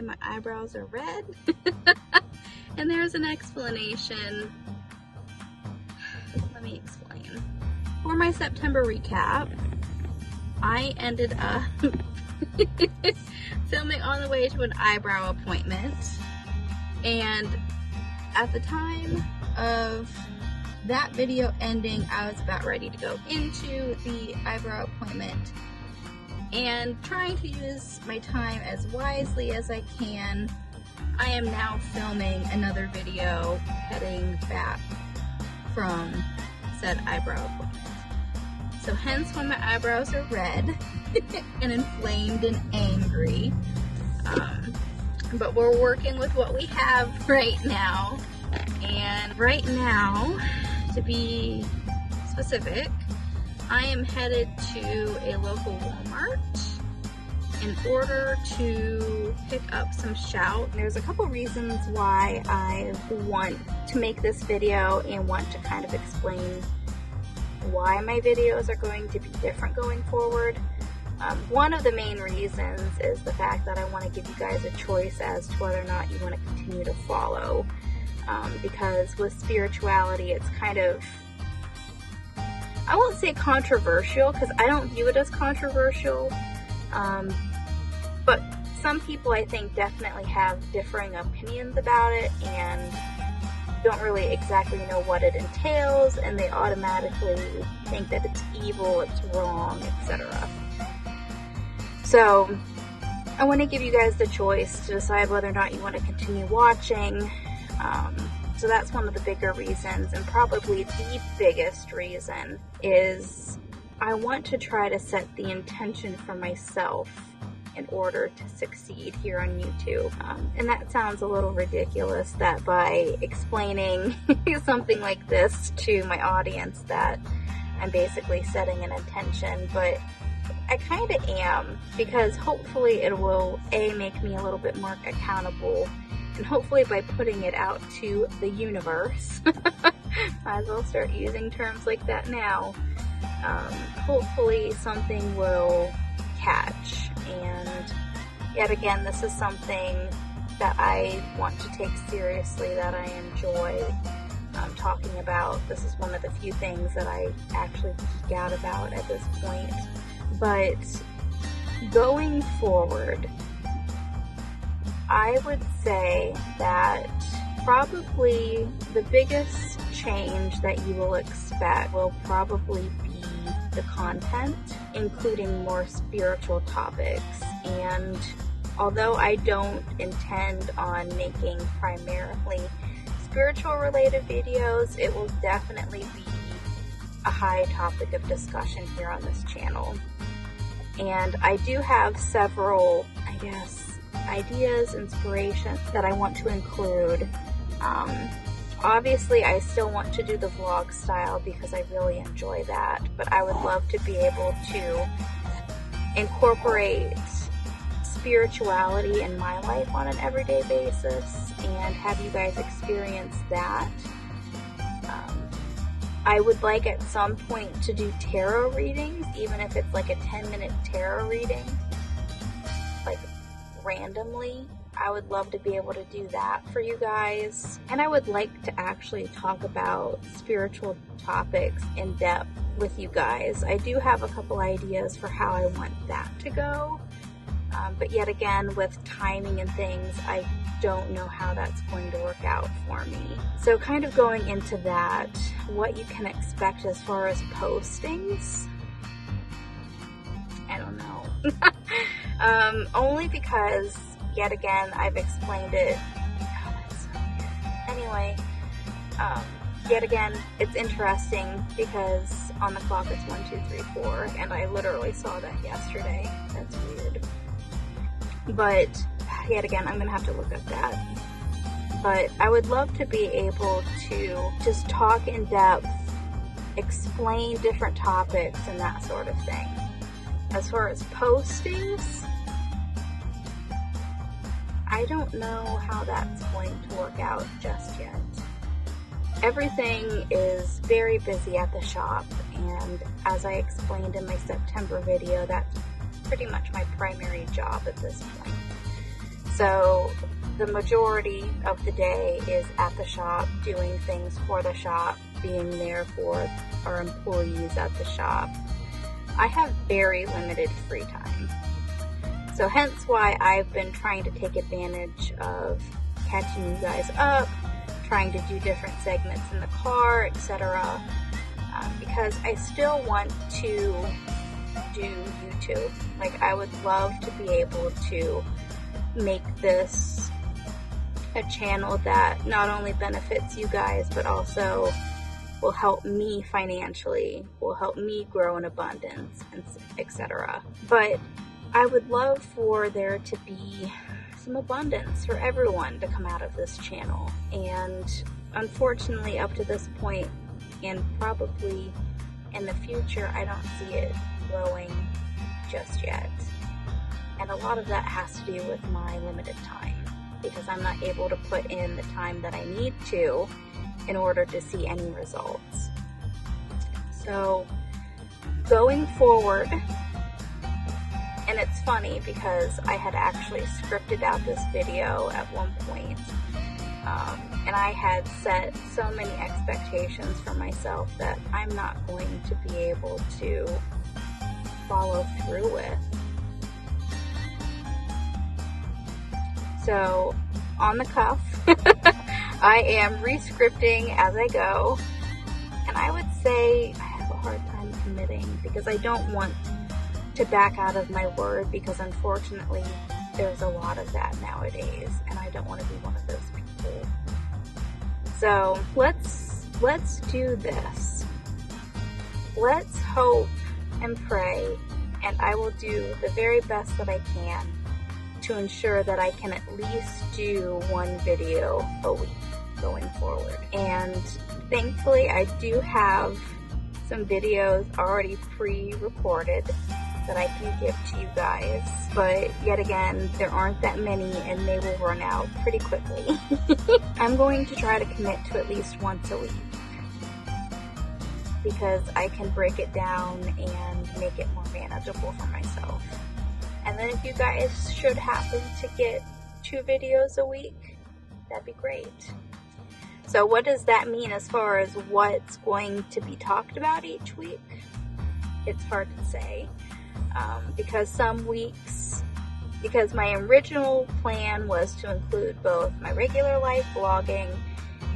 my eyebrows are red. And there's an explanation. Let me explain. For my September recap, I ended up filming on the way to an eyebrow appointment, and at the time of that video ending, I was about ready to go into the eyebrow appointment and trying to use my time as wisely as I can. I am now filming another video heading back from said eyebrow appointment. So hence why my eyebrows are red and inflamed and angry. But we're working with what we have right now. And right now, to be specific, I am headed to a local Walmart in order to pick up some Shout. There's a couple reasons why I want to make this video and want to kind of explain why my videos are going to be different going forward. One of the main reasons is the fact that I want to give you guys a choice as to whether or not you want to continue to follow. Because with spirituality, it's kind of, I won't say controversial, because I don't view it as controversial, but some people I think definitely have differing opinions about it and don't really exactly know what it entails, and they automatically think that it's evil, it's wrong, etc. So I want to give you guys the choice to decide whether or not you want to continue watching. So that's one of the bigger reasons, and probably the biggest reason is I want to try to set the intention for myself in order to succeed here on YouTube. And that sounds a little ridiculous, that by explaining something like this to my audience that I'm basically setting an intention, but I kind of am, because hopefully it will make me a little bit more accountable. And hopefully by putting it out to the universe, might as well start using terms like that now, hopefully something will catch. And yet again, this is something that I want to take seriously, that I enjoy talking about. This is one of the few things that I actually geek out about at this point. But going forward, I would say that probably the biggest change that you will expect will probably be the content, including more spiritual topics. And although I don't intend on making primarily spiritual related videos, it will definitely be a high topic of discussion here on this channel. And I do have several, I guess, ideas, inspirations that I want to include. Obviously I still want to do the vlog style because I really enjoy that, but I would love to be able to incorporate spirituality in my life on an everyday basis and have you guys experience that. I would like at some point to do tarot readings, even if it's like a 10-minute tarot reading, like randomly. I would love to be able to do that for you guys. And I would like to actually talk about spiritual topics in depth with you guys. I do have a couple ideas for how I want that to go. But yet again, with timing and things, I don't know how that's going to work out for me. So kind of going into that, what you can expect as far as postings, I don't know. Only because, yet again, I've explained it. Oh, that's so weird. Anyway, yet again, it's interesting because on the clock it's 1, 2, 3, 4, and I literally saw that yesterday. That's weird. But yet again, I'm gonna have to look up that. But I would love to be able to just talk in depth, explain different topics and that sort of thing. As far as postings, I don't know how that's going to work out just yet. Everything is very busy at the shop, and as I explained in my September video, that's pretty much my primary job at this point. So the majority of the day is at the shop, doing things for the shop, being there for our employees at the shop. I have very limited free time. So hence why I've been trying to take advantage of catching you guys up, trying to do different segments in the car, etc. Because I still want to do YouTube. Like, I would love to be able to make this a channel that not only benefits you guys, but also will help me financially, will help me grow in abundance, and etc. But I would love for there to be some abundance for everyone to come out of this channel. And unfortunately, up to this point, and probably in the future, I don't see it growing just yet. And a lot of that has to do with my limited time, because I'm not able to put in the time that I need to in order to see any results. So going forward, and it's funny because I had actually scripted out this video at one point, and I had set so many expectations for myself that I'm not going to be able to follow through with. So, on the cuff, I am re-scripting as I go, and I would say I have a hard time committing because I don't want to back out of my word, because unfortunately there's a lot of that nowadays, and I don't want to be one of those people. So let's do this. Let's hope and pray, and I will do the very best that I can to ensure that I can at least do one video a week going forward. And thankfully I do have some videos already pre-recorded that I can give to you guys, but yet again, there aren't that many and they will run out pretty quickly. I'm going to try to commit to at least once a week, because I can break it down and make it more manageable for myself. And then if you guys should happen to get 2 videos a week, that'd be great. So what does that mean as far as what's going to be talked about each week? It's hard to say. Because some weeks, because my original plan was to include both my regular life vlogging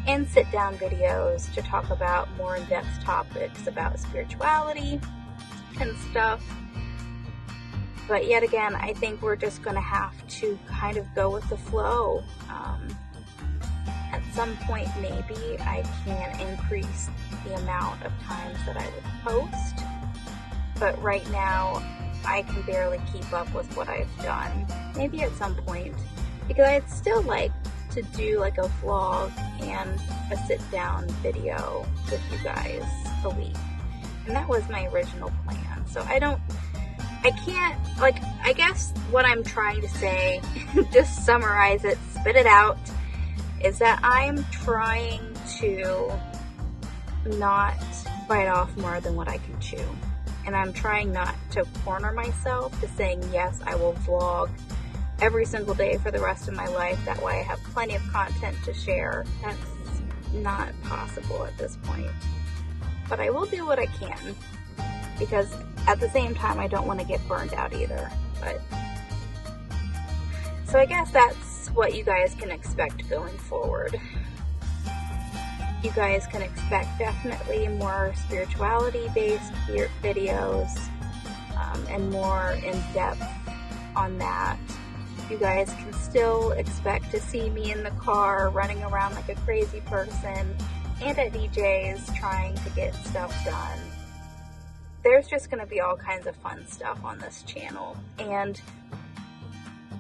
and sit down videos to talk about more in-depth topics about spirituality and stuff. But yet again, I think we're just going to have to kind of go with the flow. At some point, maybe I can increase the amount of times that I would post. But right now, I can barely keep up with what I've done. Maybe at some point, because I'd still like to do like a vlog and a sit-down video with you guys a week. And that was my original plan. So I guess what I'm trying to say, just summarize it, spit it out, is that I'm trying to not bite off more than what I can chew. And I'm trying not to corner myself to saying, yes, I will vlog every single day for the rest of my life. That way I have plenty of content to share. That's not possible at this point. But I will do what I can, because at the same time, I don't want to get burned out either. But so I guess that's what you guys can expect going forward. You guys can expect definitely more spirituality-based videos and more in-depth on that. You guys can still expect to see me in the car running around like a crazy person and at DJ's trying to get stuff done. There's just going to be all kinds of fun stuff on this channel. And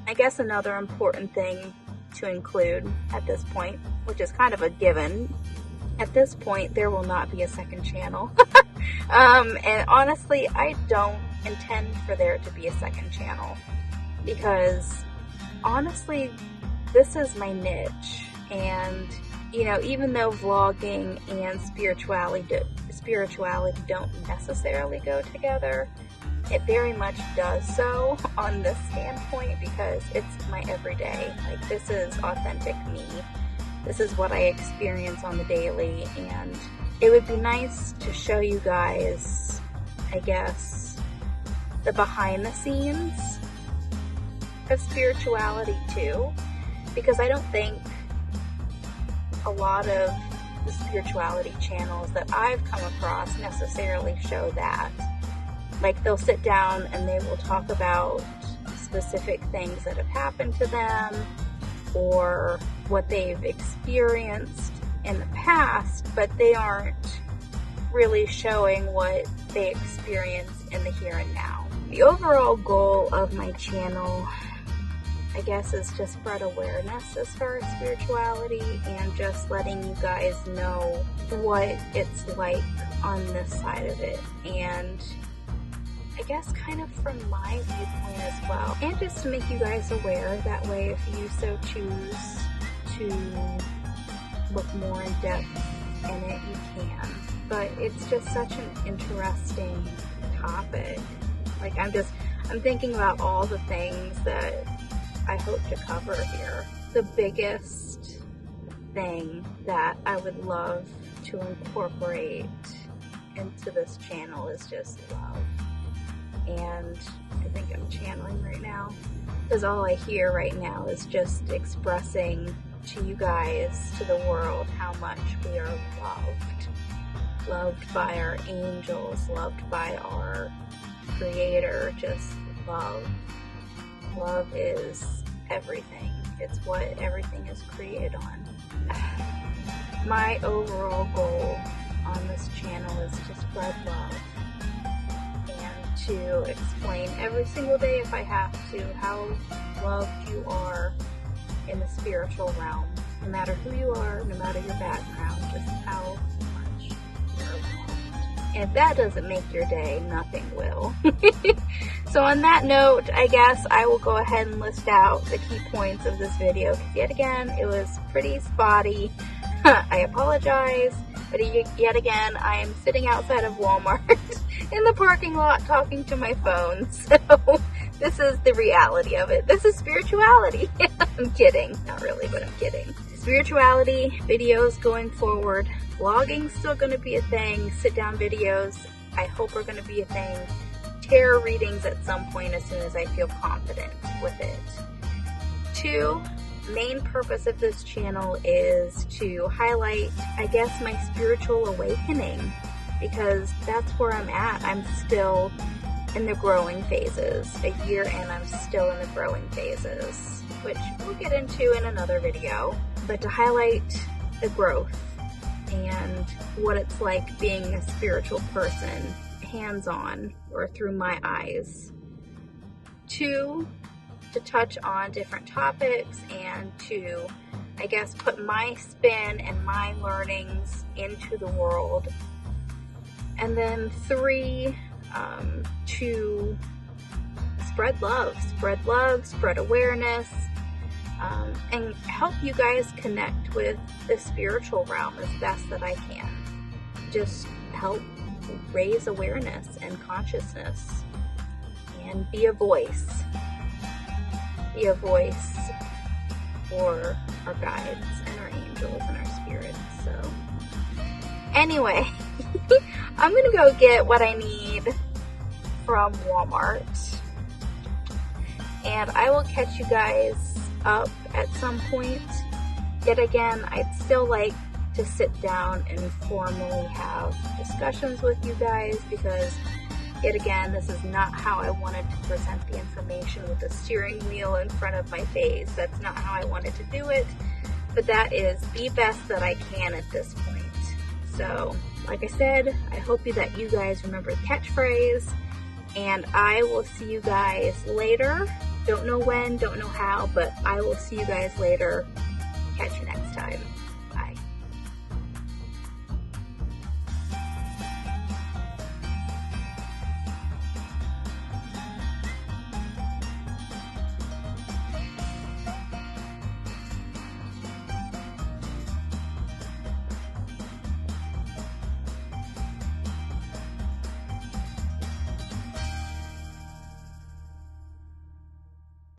I guess another important thing to include at this point, which is kind of a given, at this point, there will not be a second channel. And honestly, I don't intend for there to be a second channel, because honestly, this is my niche. And, you know, even though vlogging and spirituality don't necessarily go together, it very much does so on this standpoint because it's my everyday. Like, this is authentic me. This is what I experience on the daily, and it would be nice to show you guys, I guess, the behind the scenes of spirituality too, because I don't think a lot of the spirituality channels that I've come across necessarily show that. Like, they'll sit down and they will talk about specific things that have happened to them or what they've experienced in the past, but they aren't really showing what they experience in the here and now. The overall goal of my channel, I guess, is to spread awareness as far as spirituality and just letting you guys know what it's like on this side of it, and I guess kind of from my viewpoint as well, and just to make you guys aware. That way, if you so choose to look more in depth in it, you can. But it's just such an interesting topic. Like, I'm thinking about all the things that I hope to cover here. The biggest thing that I would love to incorporate into this channel is just love. And I think I'm channeling right now, because all I hear right now is just expressing to you guys, to the world, how much we are loved by our angels, loved by our Creator. Just love. Love is everything. It's what everything is created on. My overall goal on this channel is to spread love and to explain every single day, if I have to, how loved you are in the spiritual realm. No matter who you are, no matter your background, just how much you're loved. And if that doesn't make your day, nothing will. So on that note, I guess I will go ahead and list out the key points of this video, because yet again, it was pretty spotty. I apologize, but yet again, I am sitting outside of Walmart in the parking lot talking to my phone. So this is the reality of it. This is spirituality. I'm kidding. Not really, but I'm kidding. Spirituality videos going forward. Vlogging's still going to be a thing. Sit-down videos, I hope, are going to be a thing. Tarot readings at some point as soon as I feel confident with it. 2, main purpose of this channel is to highlight, I guess, my spiritual awakening, because that's where I'm at. I'm still in the growing phases. A year in, I'm still in the growing phases, which we'll get into in another video. But to highlight the growth and what it's like being a spiritual person, hands-on or through my eyes. 2, to touch on different topics and to, I guess, put my spin and my learnings into the world. And then 3, to spread love, spread awareness, and help you guys connect with the spiritual realm as best that I can. Just help raise awareness and consciousness and be a voice for our guides and our angels and our spirits. So anyway, I'm gonna go get what I need from Walmart, and I will catch you guys up at some point. Yet again, I'd still like to sit down and formally have discussions with you guys, because yet again, this is not how I wanted to present the information with the steering wheel in front of my face. That's not how I wanted to do it, but that is the best that I can at this point. So, like I said, I hope that you guys remember the catchphrase, and I will see you guys later. Don't know when, don't know how, but I will see you guys later. Catch you next time. Bye.